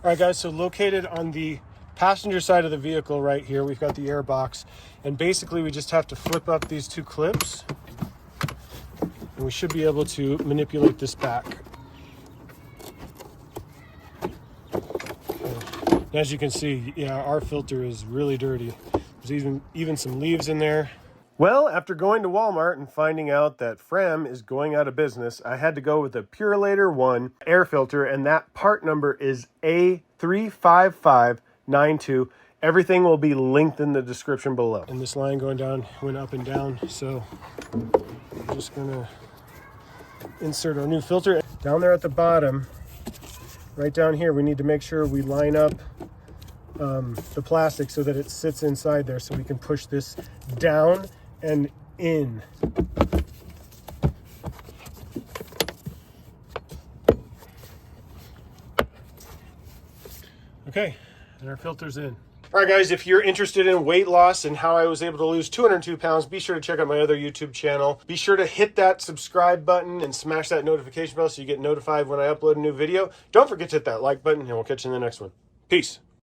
All right, guys, so located on the passenger side of the vehicle right here, we've got the air box. And basically, we just have to flip up these two clips. And we should be able to manipulate this back. And as you can see, yeah, our filter is really dirty. There's even some leaves in there. Well, after going to Walmart and finding out that Frem is going out of business, I had to go with a Purolator 1 air filter, and that part number is A35592. Everything will be linked in the description below. And this line going down went up and down, so I'm just gonna insert our new filter. Down there at the bottom, right down here, we need to make sure we line up the plastic so that it sits inside there, so we can push this down and in. Okay, and our filter's in. All right, guys, if you're interested in weight loss and how I was able to lose 202 pounds, be sure to check out my other YouTube channel. Be sure to hit that subscribe button and smash that notification bell so you get notified when I upload a new video. Don't forget to hit that like button, and we'll catch you in the next one. Peace.